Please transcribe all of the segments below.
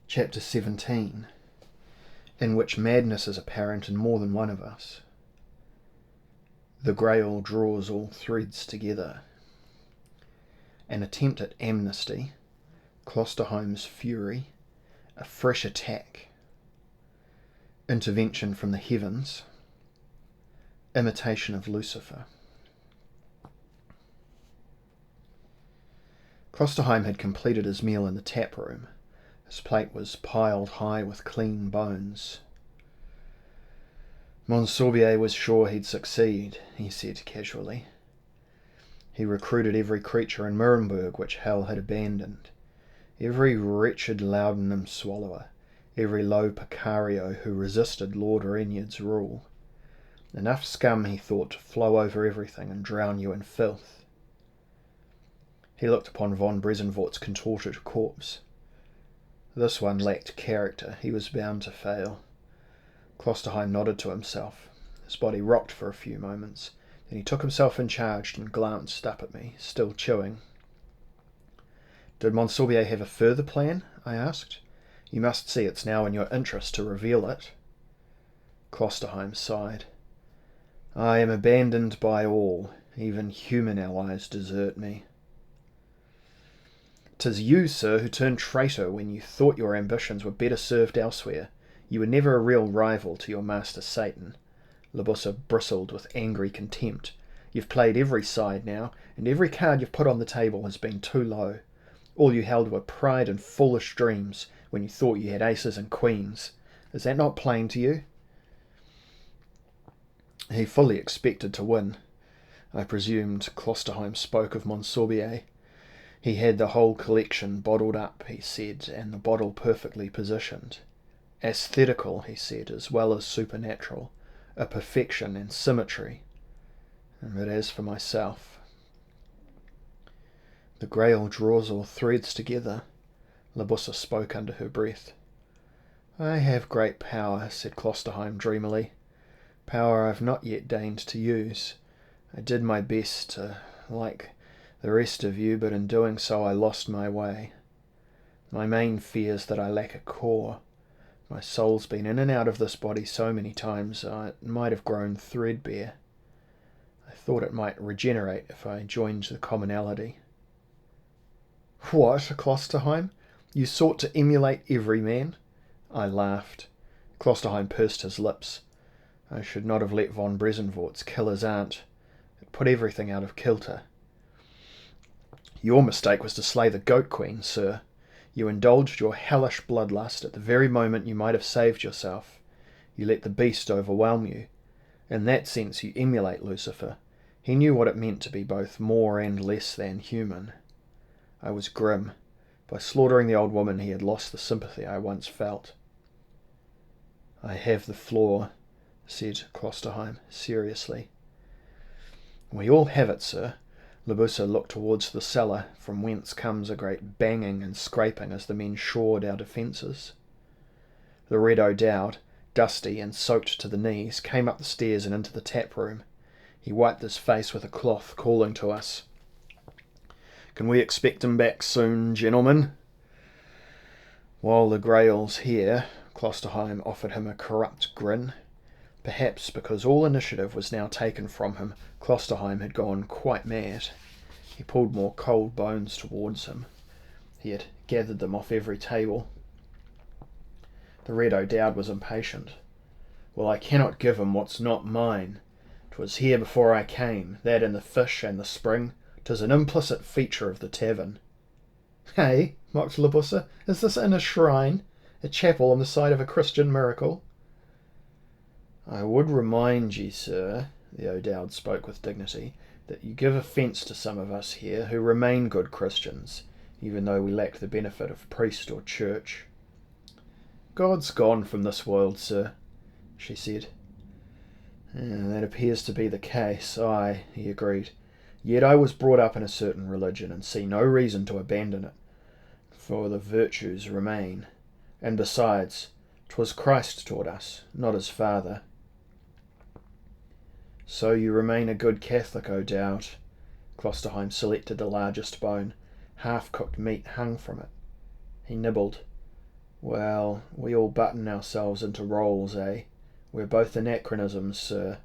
Chapter 17, in which madness is apparent in more than one of us. The Grail draws all threads together. An attempt at amnesty, Klosterheim's fury, a fresh attack, intervention from the heavens, imitation of Lucifer. Klosterheim had completed his meal in the tap room. His plate was piled high with clean bones. Monsorbier was sure he'd succeed, he said casually. He recruited every creature in Nuremberg which hell had abandoned, every wretched laudanum swallower, every low Picario who resisted Lord Renyard's rule. Enough scum, he thought, to flow over everything and drown you in filth. He looked upon von Bresenvort's contorted corpse. This one lacked character. He was bound to fail. Klosterheim nodded to himself. His body rocked for a few moments. Then he took himself in charge and glanced up at me, still chewing. "Did Monsorbier have a further plan?" I asked. "You must see it's now in your interest to reveal it." Klosterheim sighed. "I am abandoned by all. Even human allies desert me." "'Tis you, sir, who turned traitor when you thought your ambitions were better served elsewhere. You were never a real rival to your master Satan." Libussa bristled with angry contempt. "You've played every side now, and every card you've put on the table has been too low. All you held were pride and foolish dreams when you thought you had aces and queens. Is that not plain to you?" He fully expected to win. I presumed Klosterheim spoke of Monsorbier. He had the whole collection bottled up, he said, and the bottle perfectly positioned. Aesthetical, he said, as well as supernatural, a perfection and symmetry. But as for myself... "The Grail draws all threads together," Libussa spoke under her breath. "I have great power," said Klosterheim dreamily. "Power I've not yet deigned to use. I did my best, like the rest of you, but in doing so I lost my way. My main fear is that I lack a core. My soul's been in and out of this body so many times it might have grown threadbare. I thought it might regenerate if I joined the commonality." "What, Klosterheim? You sought to emulate every man?" I laughed. Klosterheim pursed his lips. "I should not have let von Bresenvort's kill his aunt. It put everything out of kilter." "Your mistake was to slay the Goat Queen, sir. You indulged your hellish bloodlust at the very moment you might have saved yourself. You let the beast overwhelm you. In that sense you emulate Lucifer. He knew what it meant to be both more and less than human." I was grim. By slaughtering the old woman he had lost the sympathy I once felt. "I have the floor," said Klosterheim seriously. "We all have it, sir." Libussa looked towards the cellar, from whence comes a great banging and scraping as the men shored our defences. The Red O'Dowd, dusty and soaked to the knees, came up the stairs and into the tap room. He wiped his face with a cloth, calling to us. "Can we expect him back soon, gentlemen?" "While the Grail's here," Klosterheim offered him a corrupt grin. Perhaps because all initiative was now taken from him, Klosterheim had gone quite mad. He pulled more cold bones towards him. He had gathered them off every table. The Red O'Dowd was impatient. "Well, I cannot give him what's not mine. 'Twas here before I came, that and the fish and the spring. 'Tis an implicit feature of the tavern." "Hey?" mocked Libussa. "Is this in a shrine? A chapel on the site of a Christian miracle?" "I would remind ye, sir," the O'Dowd spoke with dignity, "that you give offence to some of us here who remain good Christians, even though we lack the benefit of priest or church." "God's gone from this world, sir," she said. "That appears to be the case, aye," he agreed. "Yet I was brought up in a certain religion, and see no reason to abandon it, for the virtues remain. And besides, 'twas Christ taught us, not his father." "So you remain a good Catholic, O'Dowd." Klosterheim selected the largest bone. Half-cooked meat hung from it. He nibbled. Well, we all button ourselves into roles, eh? We're both anachronisms, sir.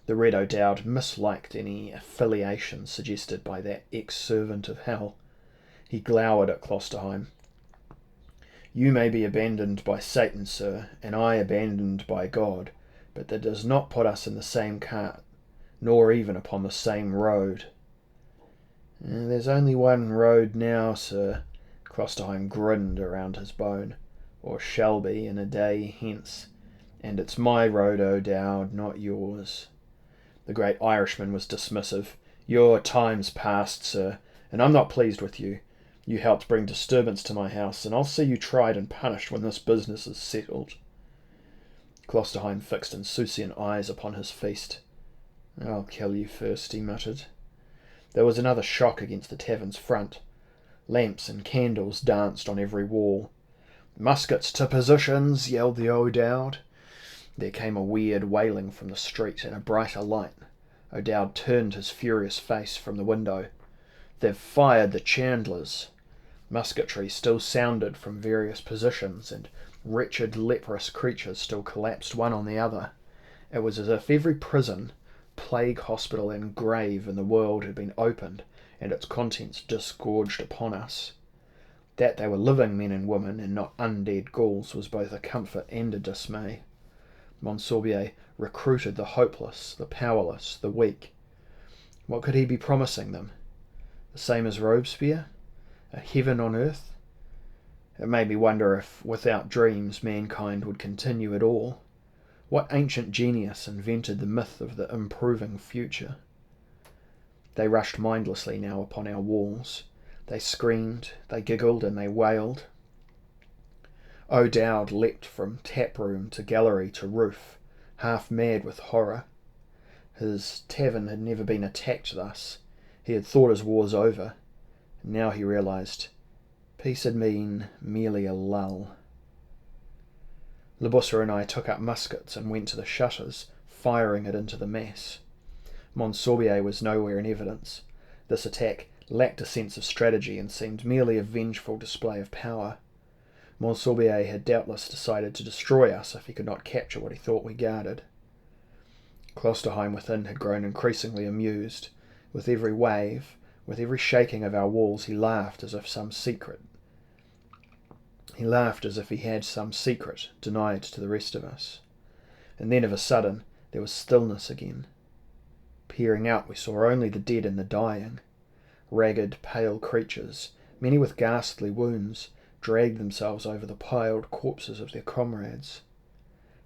The Red O'Dowd misliked any affiliation suggested by that ex-servant of hell. He glowered at Klosterheim. You may be abandoned by Satan, sir, and I abandoned by God, but that does not put us in the same cart, nor even upon the same road. There's only one road now, sir. Klosterheim grinned around his bone. Or shall be in a day hence. And it's my road, O'Dowd, not yours. The great Irishman was dismissive. Your time's past, sir, and I'm not pleased with you. You helped bring disturbance to my house, and I'll see you tried and punished when this business is settled. Klosterheim fixed insouciant eyes upon his feast. I'll kill you first, he muttered. There was another shock against the tavern's front. Lamps and candles danced on every wall. Muskets to positions, yelled the O'Dowd. There came a weird wailing from the street and a brighter light. O'Dowd turned his furious face from the window. They've fired the Chandlers. Musketry still sounded from various positions, and wretched leprous creatures still collapsed one on the other. It was as if every prison, plague hospital and grave in the world had been opened, and its contents disgorged upon us. That they were living men and women, and not undead ghouls, was both a comfort and a dismay. Monsorbier recruited the hopeless, the powerless, the weak. What could he be promising them? The same as Robespierre? A heaven on earth? It made me wonder if, without dreams, mankind would continue at all. What ancient genius invented the myth of the improving future? They rushed mindlessly now upon our walls. They screamed, they giggled, and they wailed. O'Dowd leapt from tap-room to gallery to roof, half mad with horror. His tavern had never been attacked thus. He had thought his wars over. Now he realised peace had been merely a lull. Libussa and I took up muskets and went to the shutters, firing it into the mass. Monsorbier was nowhere in evidence. This attack lacked a sense of strategy and seemed merely a vengeful display of power. Monsorbier had doubtless decided to destroy us if he could not capture what he thought we guarded. Klosterheim within had grown increasingly amused. With every wave, with every shaking of our walls, he laughed as if he had some secret denied to the rest of us. And then of a sudden there was stillness again. Peering out, we saw only the dead and the dying. Ragged, pale creatures, many with ghastly wounds, dragged themselves over the piled corpses of their comrades.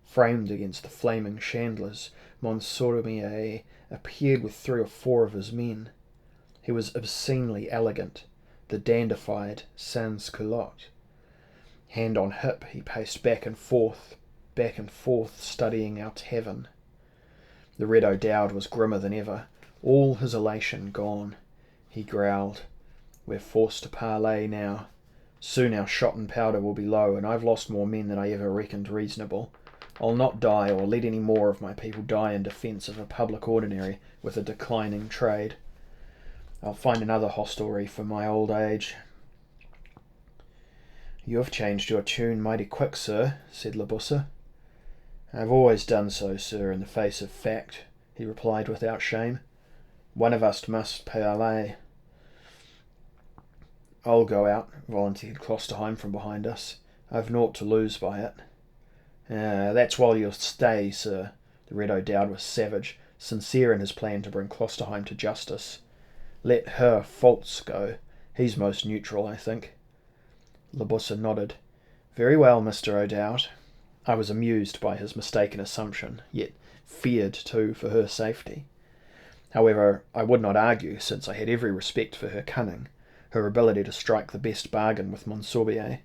Framed against the flaming chandlers, Monsorbier appeared with 3 or 4 of his men. He was obscenely elegant, the dandified sans-culotte. Hand on hip, he paced back and forth, studying our tavern. The Red O'Dowd was grimmer than ever, all his elation gone. He growled, "We're forced to parley now. Soon our shot and powder will be low, and I've lost more men than I ever reckoned reasonable. I'll not die or let any more of my people die in defence of a public ordinary with a declining trade. I'll find another hostelry for my old age." "You have changed your tune mighty quick, sir," said Libussa. "I've always done so, sir, in the face of fact," he replied without shame. "One of us must parley." "I'll go out," volunteered Klosterheim from behind us. "I've naught to lose by it." That's while you'll stay, sir." The Red O'Dowd was savage, sincere in his plan to bring Klosterheim to justice. "Let Herr Foltz go. He's most neutral, I think." Libussa nodded. "Very well, Mr. O'Dowd." I was amused by his mistaken assumption, yet feared, too, for her safety. However, I would not argue, since I had every respect for her cunning, her ability to strike the best bargain with Monsorbier.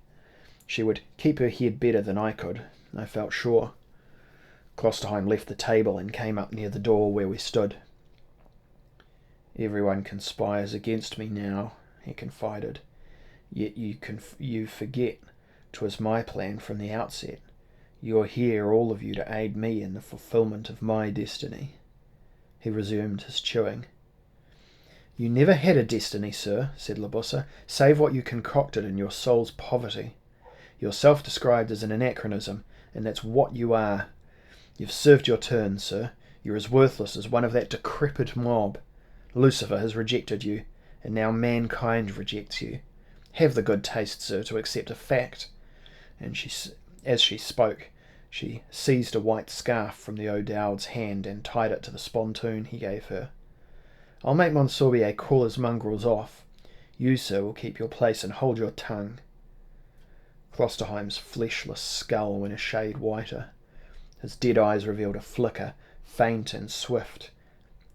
She would keep her head better than I could, I felt sure. Klosterheim left the table and came up near the door where we stood. "Everyone conspires against me now," he confided. "Yet you forget 'twas my plan from the outset. You're here, all of you, to aid me in the fulfilment of my destiny." He resumed his chewing. "You never had a destiny, sir," said Libussa, "save what you concocted in your soul's poverty. You're self-described as an anachronism, and that's what you are. You've served your turn, sir. You're as worthless as one of that decrepit mob. Lucifer has rejected you, and now mankind rejects you. Have the good taste, sir, to accept a fact. And as she spoke, she seized a white scarf from the O'Dowd's hand and tied it to the spontoon he gave her. I'll make Monsorbier call his mongrels off. You, sir, will keep your place and hold your tongue. Klosterheim's fleshless skull went a shade whiter. His dead eyes revealed a flicker, faint and swift,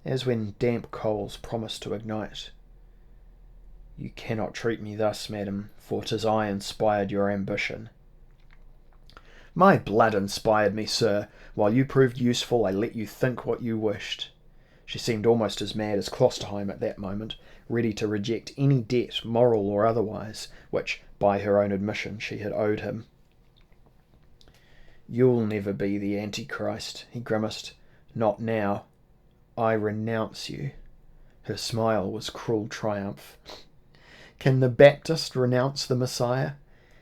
as when damp coals promise to ignite. You cannot treat me thus, madam, for 'tis I inspired your ambition. My blood inspired me, sir. While you proved useful, I let you think what you wished. She seemed almost as mad as Klosterheim at that moment, ready to reject any debt, moral or otherwise, which, by her own admission, she had owed him. You'll never be the Antichrist, he grimaced. Not now. I renounce you. Her smile was cruel triumph. Can the Baptist renounce the Messiah?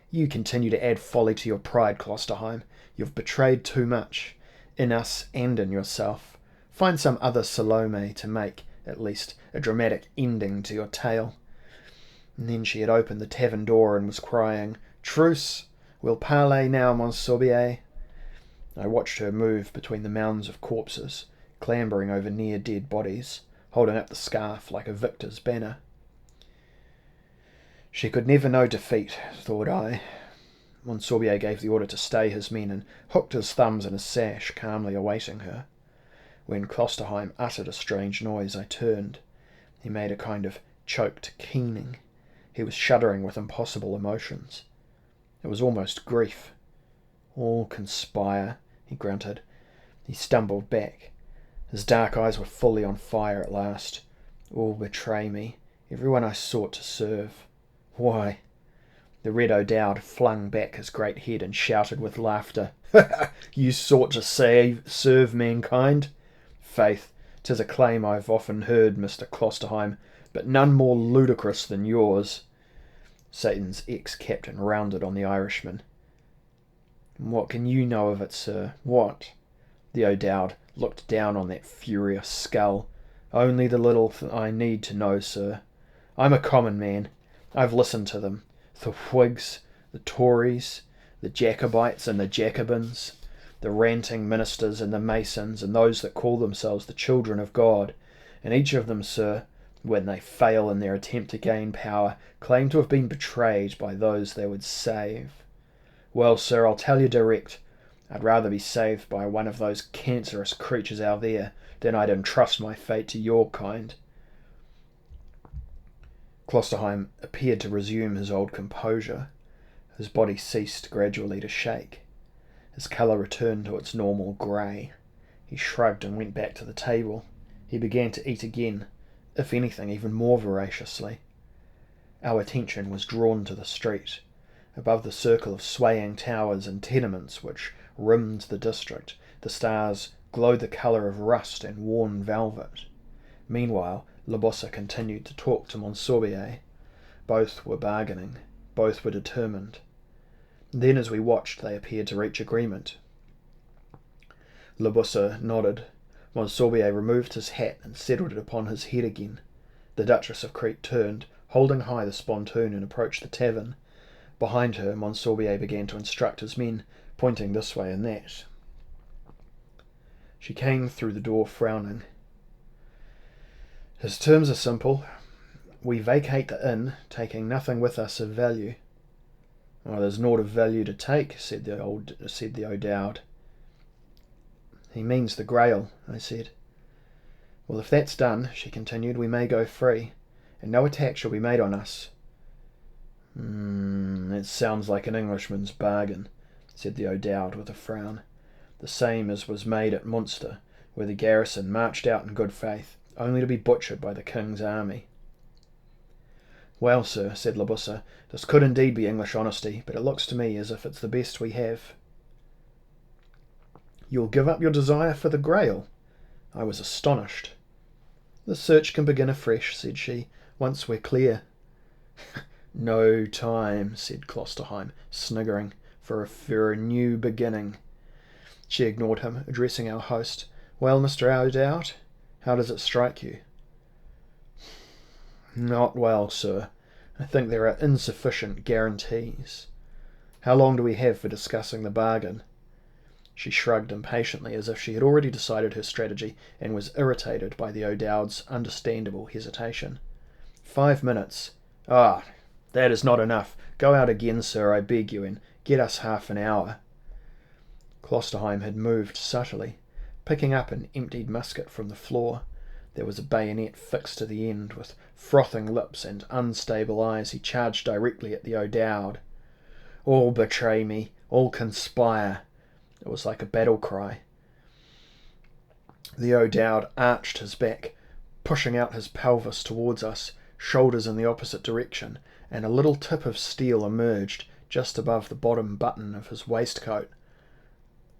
You continue to add folly to your pride, Klosterheim. You've betrayed too much, in us and in yourself. Find some other Salome to make, at least, a dramatic ending to your tale. And then she had opened the tavern door and was crying, Truce! We'll parley now, Monsorbier. I watched her move between the mounds of corpses, clambering over near-dead bodies, holding up the scarf like a victor's banner. She could never know defeat, thought I. Monsorbier gave the order to stay his men and hooked his thumbs in his sash, calmly awaiting her. When Klosterheim uttered a strange noise, I turned. He made a kind of choked keening. He was shuddering with impossible emotions. It was almost grief. All conspire, he grunted. He stumbled back. His dark eyes were fully on fire at last. All betray me, everyone I sought to serve. Why? The Red O'Dowd flung back his great head and shouted with laughter. You sought to serve mankind? Faith, 'tis a claim I've often heard, Mr. Klosterheim, but none more ludicrous than yours. Satan's ex-captain rounded on the Irishman. What can you know of it, sir? What? The O'Dowd looked down on that furious skull. Only the little I need to know, sir. I'm a common man. I've listened to them. The Whigs, the Tories, the Jacobites and the Jacobins, the ranting ministers and the Masons and those that call themselves the children of God, and each of them, sir, when they fail in their attempt to gain power, claim to have been betrayed by those they would save. Well, sir, I'll tell you direct, I'd rather be saved by one of those cancerous creatures out there than I'd entrust my fate to your kind. Klosterheim appeared to resume his old composure. His body ceased gradually to shake. His colour returned to its normal grey. He shrugged and went back to the table. He began to eat again, if anything even more voraciously. Our attention was drawn to the street. Above the circle of swaying towers and tenements which rimmed the district, the stars glowed the colour of rust and worn velvet. Meanwhile, Labossa continued to talk to Monsorbier. Both were bargaining. Both were determined. Then, as we watched, they appeared to reach agreement. Labossa nodded. Monsorbier removed his hat and settled it upon his head again. The Duchess of Crete turned, holding high the spontoon, and approached the tavern. Behind her, Monsorbier began to instruct his men, pointing this way and that. She came through the door frowning. His terms are simple. We vacate the inn, taking nothing with us of value. Oh, there's naught of value to take, said the O'Dowd. He means the Grail, I said. Well, if that's done, she continued, we may go free, and no attack shall be made on us. It sounds like an Englishman's bargain, said the O'Dowd with a frown. The same as was made at Munster, where the garrison marched out in good faith, only to be butchered by the king's army. Well, sir, said Labossa, this could indeed be English honesty, but it looks to me as if it's the best we have. You'll give up your desire for the Grail? I was astonished. The search can begin afresh, said she, once we're clear. No time, said Klosterheim, sniggering, for a new beginning. She ignored him, addressing our host. Well, Mr. O'Dowd, how does it strike you? Not well, sir. I think there are insufficient guarantees. How long do we have for discussing the bargain? She shrugged impatiently as if she had already decided her strategy and was irritated by the O'Dowd's understandable hesitation. 5 minutes. Ah, that is not enough. Go out again, sir, I beg you, and get us half an hour. Klosterheim had moved subtly, picking up an emptied musket from the floor. There was a bayonet fixed to the end. With frothing lips and unstable eyes, he charged directly at the O'Dowd. All betray me, all conspire. It was like a battle cry. The O'Dowd arched his back, pushing out his pelvis towards us, shoulders in the opposite direction, and a little tip of steel emerged just above the bottom button of his waistcoat.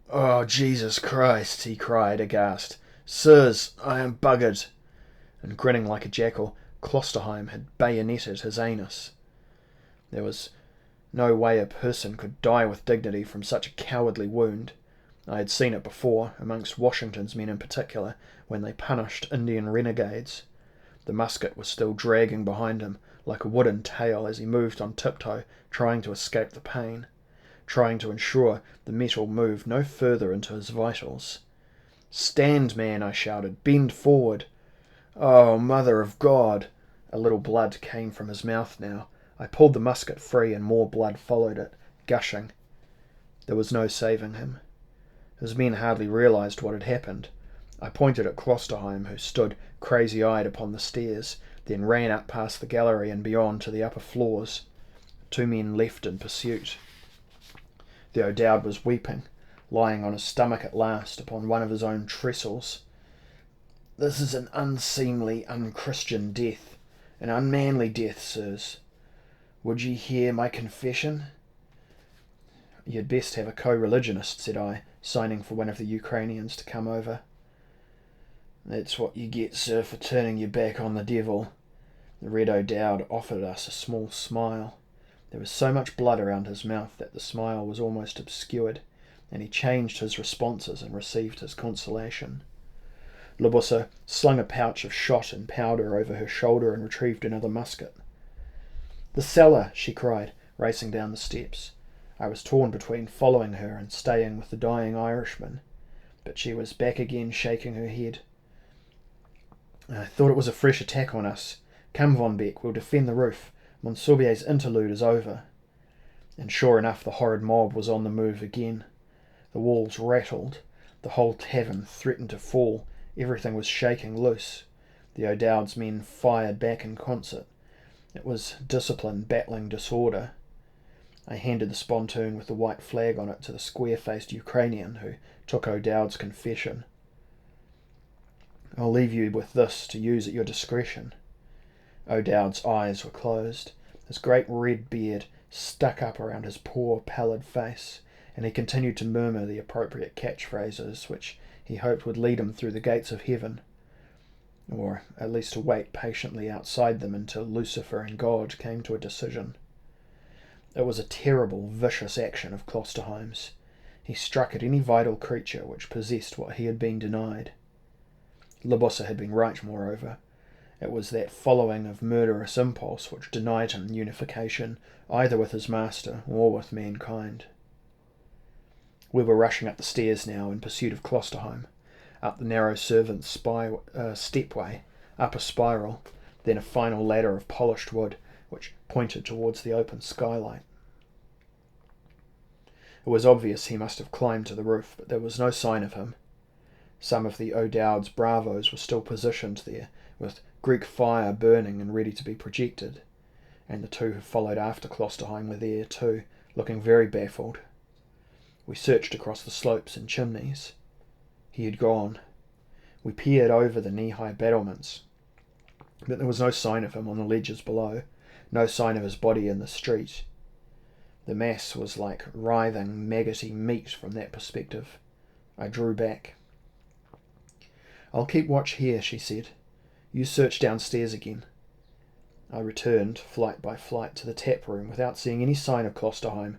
Oh, Jesus Christ, he cried, aghast. Sirs, I am buggered. And grinning like a jackal, Klosterheim had bayoneted his anus. There was no way a person could die with dignity from such a cowardly wound. I had seen it before, amongst Washington's men in particular, when they punished Indian renegades. The musket was still dragging behind him, like a wooden tail, as he moved on tiptoe, trying to escape the pain, trying to ensure the metal moved no further into his vitals. Stand, man, I shouted. Bend forward. Oh, Mother of God! A little blood came from his mouth now. I pulled the musket free and more blood followed it, gushing. There was no saving him. His men hardly realized what had happened. I pointed at Klosterheim, who stood crazy-eyed upon the stairs, then ran up past the gallery and beyond to the upper floors. 2 men left in pursuit. The O'Dowd was weeping, lying on his stomach at last upon one of his own trestles. This is an unseemly, unchristian death, an unmanly death, sirs. Would ye hear my confession? You'd best have a co-religionist, said I, signing for one of the Ukrainians to come over. That's what you get, sir, for turning your back on the devil. The Red O'Dowd offered us a small smile. There was so much blood around his mouth that the smile was almost obscured, and he changed his responses and received his consolation. Libussa slung a pouch of shot and powder over her shoulder and retrieved another musket. The cellar, she cried, racing down the steps. I was torn between following her and staying with the dying Irishman, but she was back again, shaking her head. I thought it was a fresh attack on us. Come, Von Beck, we'll defend the roof. Monsorbier's interlude is over. And sure enough, the horrid mob was on the move again. The walls rattled. The whole tavern threatened to fall. Everything was shaking loose. The O'Dowd's men fired back in concert. It was discipline battling disorder. I handed the spontoon with the white flag on it to the square-faced Ukrainian, who took O'Dowd's confession. I'll leave you with this to use at your discretion. O'Dowd's eyes were closed. His great red beard stuck up around his poor, pallid face, and he continued to murmur the appropriate catchphrases, which he hoped would lead him through the gates of heaven, or at least to wait patiently outside them until Lucifer and God came to a decision. It was a terrible, vicious action of Klosterheim's. He struck at any vital creature which possessed what he had been denied. Libussa had been right, moreover. It was that following of murderous impulse which denied him unification either with his master or with mankind. We were rushing up the stairs now in pursuit of Klosterheim, up the narrow servants' stepway, up a spiral, then a final ladder of polished wood which pointed towards the open skylight. It was obvious he must have climbed to the roof, but there was no sign of him. Some of the O'Dowd's bravos were still positioned there, with Greek fire burning and ready to be projected, and the 2 who followed after Klosterheim were there too, looking very baffled. We searched across the slopes and chimneys. He had gone. We peered over the knee-high battlements, but there was no sign of him on the ledges below, no sign of his body in the street. The mass was like writhing, maggoty meat from that perspective. I drew back. "I'll keep watch here," she said. "You search downstairs again." I returned, flight by flight, to the tap room without seeing any sign of Klosterheim,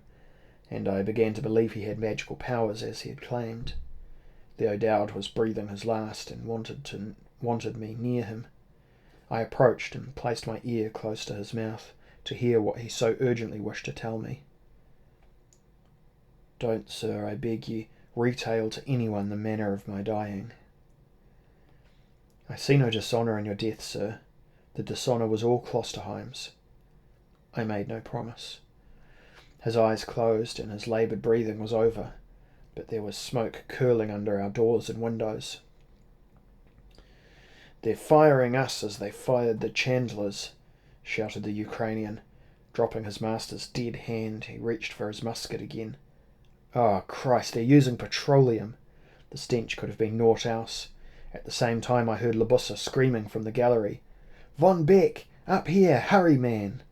and I began to believe he had magical powers as he had claimed. The O'Dowd was breathing his last and wanted me near him. I approached and placed my ear close to his mouth to hear what he so urgently wished to tell me. "Don't, sir, I beg ye, retail to anyone the manner of my dying." "I see no dishonour in your death, sir. The dishonour was all Klosterheim's." I made no promise. His eyes closed and his laboured breathing was over, but there was smoke curling under our doors and windows. "They're firing us as they fired the Chandlers," shouted the Ukrainian. Dropping his master's dead hand, he reached for his musket again. "Oh, Christ, they're using petroleum!" The stench could have been naught else. At the same time I heard Libussa screaming from the gallery. "Von Beck! Up here! Hurry, man!"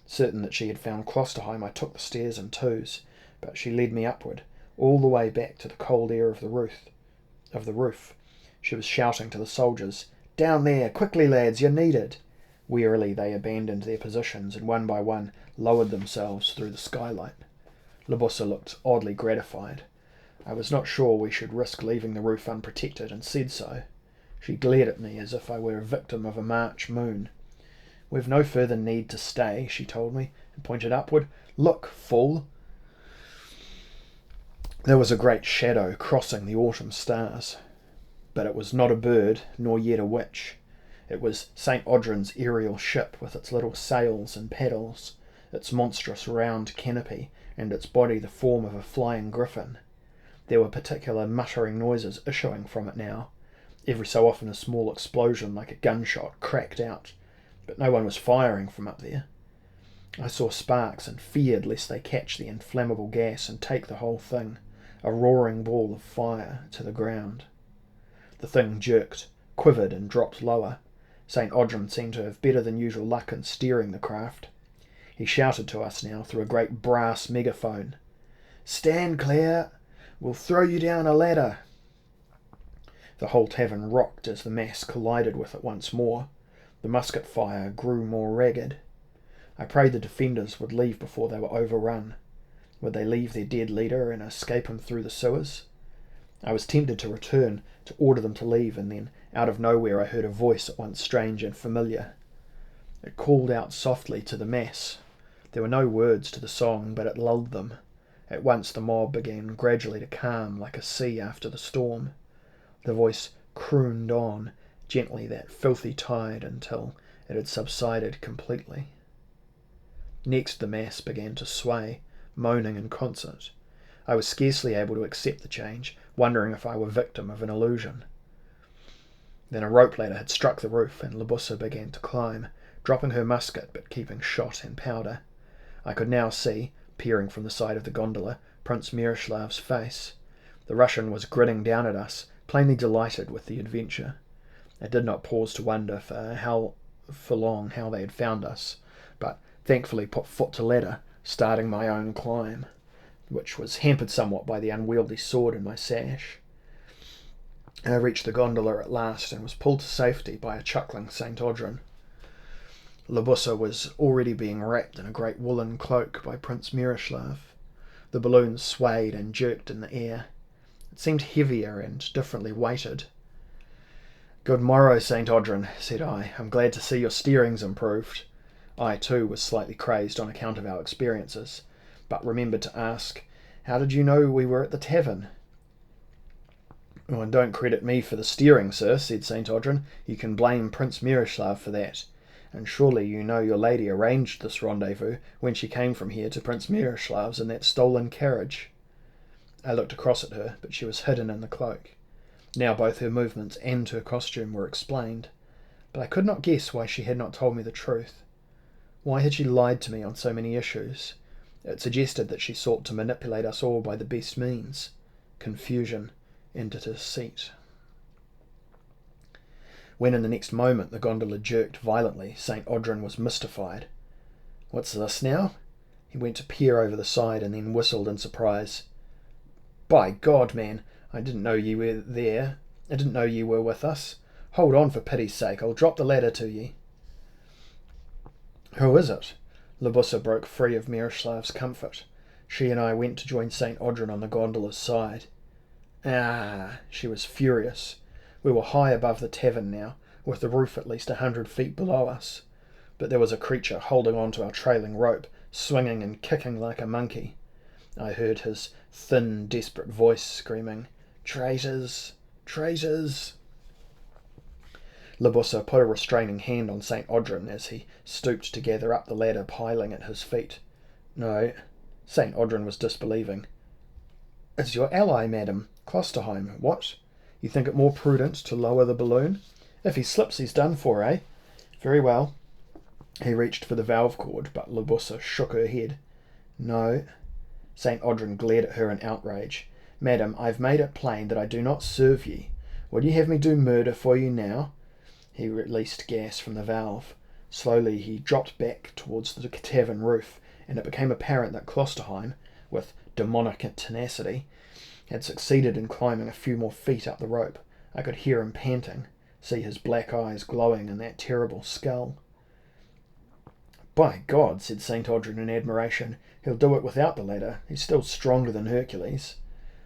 Certain that she had found Klosterheim, I took the stairs in twos, but she led me upward, all the way back to the cold air of the roof. She was shouting to the soldiers, "Down there! Quickly, lads! You're needed!" Wearily they abandoned their positions and one by one lowered themselves through the skylight. Libussa looked oddly gratified. I was not sure we should risk leaving the roof unprotected, and said so. She glared at me as if I were a victim of a March moon. "We've no further need to stay," she told me, and pointed upward. "Look, fool!" There was a great shadow crossing the autumn stars, but it was not a bird, nor yet a witch. It was St. Audrin's aerial ship with its little sails and paddles, its monstrous round canopy, and its body the form of a flying griffin. There were particular muttering noises issuing from it now. Every so often a small explosion like a gunshot cracked out, but no one was firing from up there. I saw sparks and feared lest they catch the inflammable gas and take the whole thing, a roaring ball of fire, to the ground. The thing jerked, quivered and dropped lower. St. Audrin seemed to have better than usual luck in steering the craft. He shouted to us now through a great brass megaphone. "Stand clear! We'll throw you down a ladder!" The whole tavern rocked as the mass collided with it once more. The musket fire grew more ragged. I prayed the defenders would leave before they were overrun. Would they leave their dead leader and escape him through the sewers? I was tempted to return, to order them to leave, and then, out of nowhere, I heard a voice at once strange and familiar. It called out softly to the mass. There were no words to the song, but it lulled them. At once the mob began gradually to calm like a sea after the storm. The voice crooned on, gently, that filthy tide, until it had subsided completely. Next the mass began to sway, moaning in concert. I was scarcely able to accept the change, wondering if I were victim of an illusion. Then a rope ladder had struck the roof, and Libussa began to climb, dropping her musket but keeping shot and powder. I could now see, peering from the side of the gondola, Prince Miroslav's face. The Russian was grinning down at us, plainly delighted with the adventure. I did not pause to wonder for long how they had found us, but thankfully put foot to ladder, starting my own climb, which was hampered somewhat by the unwieldy sword in my sash. I reached the gondola at last and was pulled to safety by a chuckling St. Audrin. Libussa was already being wrapped in a great woolen cloak by Prince Miroslav. The balloon swayed and jerked in the air. It seemed heavier and differently weighted. "Good morrow, St. Audrin," said I. "I'm glad to see your steering's improved." I, too, was slightly crazed on account of our experiences, but remembered to ask, "How did you know we were at the tavern?" "Oh, and don't credit me for the steering, sir," said St. Audrin. "You can blame Prince Miroslav for that. And surely you know your lady arranged this rendezvous when she came from here to Prince Miroslav's in that stolen carriage." I looked across at her, but she was hidden in the cloak. Now both her movements and her costume were explained, but I could not guess why she had not told me the truth. Why had she lied to me on so many issues? It suggested that she sought to manipulate us all by the best means: confusion and deceit. When in the next moment the gondola jerked violently, St. Audrin was mystified. "What's this now?" He went to peer over the side and then whistled in surprise. "By God, man, I didn't know ye were there. I didn't know ye were with us. Hold on for pity's sake, I'll drop the ladder to ye." Who is it? Libussa broke free of Miroslав's comfort. She and I went to join St. Audrin on the gondola's side. Ah! She was furious. We were high above the tavern now, with the roof at least 100 feet below us. But there was a creature holding on to our trailing rope, swinging and kicking like a monkey. I heard his thin, desperate voice screaming, "Traitors! Traitors!" Libussa put a restraining hand on St. Audrin as he stooped to gather up the ladder piling at his feet. No, St. Audrin was disbelieving. "It's your ally, madam, Klosterheim. What? You think it more prudent to lower the balloon? If he slips, he's done for, eh? Very well." He reached for the valve cord, but Libussa shook her head. "No." St. Audrin glared at her in outrage. "Madam, I've made it plain that I do not serve ye. Would ye have me do murder for you now?" He released gas from the valve. Slowly he dropped back towards the tavern roof, and it became apparent that Klosterheim, with demonic tenacity, had succeeded in climbing a few more feet up the rope. I could hear him panting, see his black eyes glowing in that terrible skull. "By God," said St. Audrin in admiration, "he'll do it without the ladder. He's still stronger than Hercules."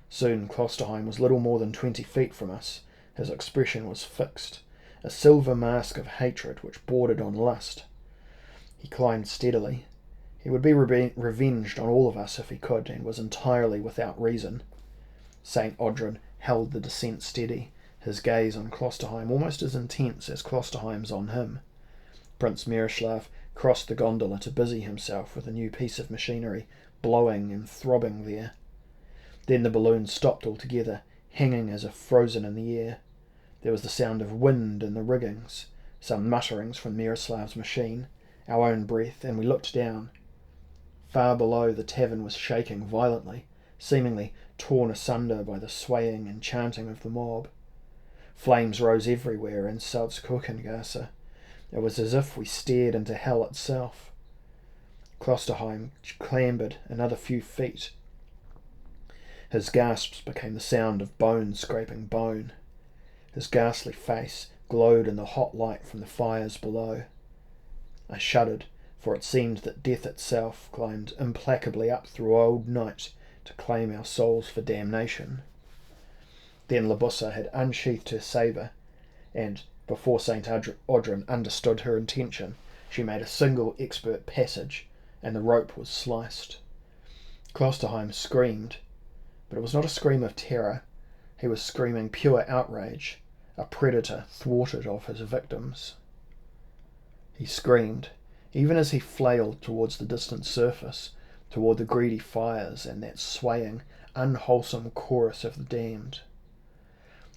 Soon Klosterheim was little more than 20 feet from us. His expression was fixed, a silver mask of hatred which bordered on lust. He climbed steadily. He would be revenged on all of us if he could, and was entirely without reason. St. Audrin held the descent steady, his gaze on Klosterheim almost as intense as Klosterheim's on him. Prince Miroslav crossed the gondola to busy himself with a new piece of machinery, blowing and throbbing there. Then the balloon stopped altogether, hanging as if frozen in the air. There was the sound of wind in the riggings, some mutterings from Miroslav's machine, our own breath, and we looked down. Far below, the tavern was shaking violently, seemingly torn asunder by the swaying and chanting of the mob. Flames rose everywhere in Salzkirchengasse. It was as if we stared into hell itself. Klosterheim clambered another few feet. His gasps became the sound of bone scraping bone. His ghastly face glowed in the hot light from the fires below. I shuddered, for it seemed that death itself climbed implacably up through old night to claim our souls for damnation. Then Libussa had unsheathed her sabre, and, before St. Audrin understood her intention, she made a single expert passage, and the rope was sliced. Klosterheim screamed, but it was not a scream of terror. He was screaming pure outrage, a predator thwarted of his victims. He screamed, even as he flailed towards the distant surface, toward the greedy fires and that swaying, unwholesome chorus of the damned.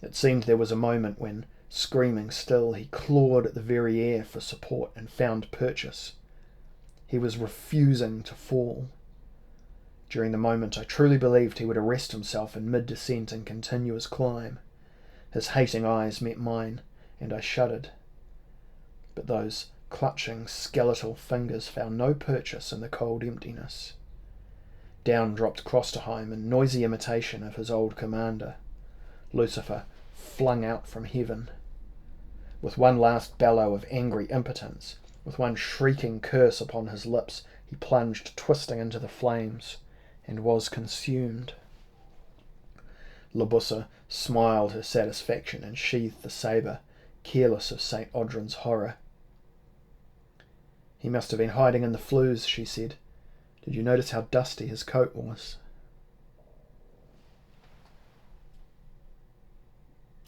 It seemed there was a moment when, screaming still, he clawed at the very air for support and found purchase. He was refusing to fall. During the moment I truly believed he would arrest himself in mid-descent and continue his climb. His hating eyes met mine, and I shuddered. But those clutching, skeletal fingers found no purchase in the cold emptiness. Down dropped Klosterheim in noisy imitation of his old commander. Lucifer flung out from heaven. With one last bellow of angry impotence, with one shrieking curse upon his lips, he plunged twisting into the flames, and was consumed. Libussa smiled her satisfaction and sheathed the sabre, careless of St. Audrin's horror. "He must have been hiding in the flues," she said. "Did you notice how dusty his coat was?"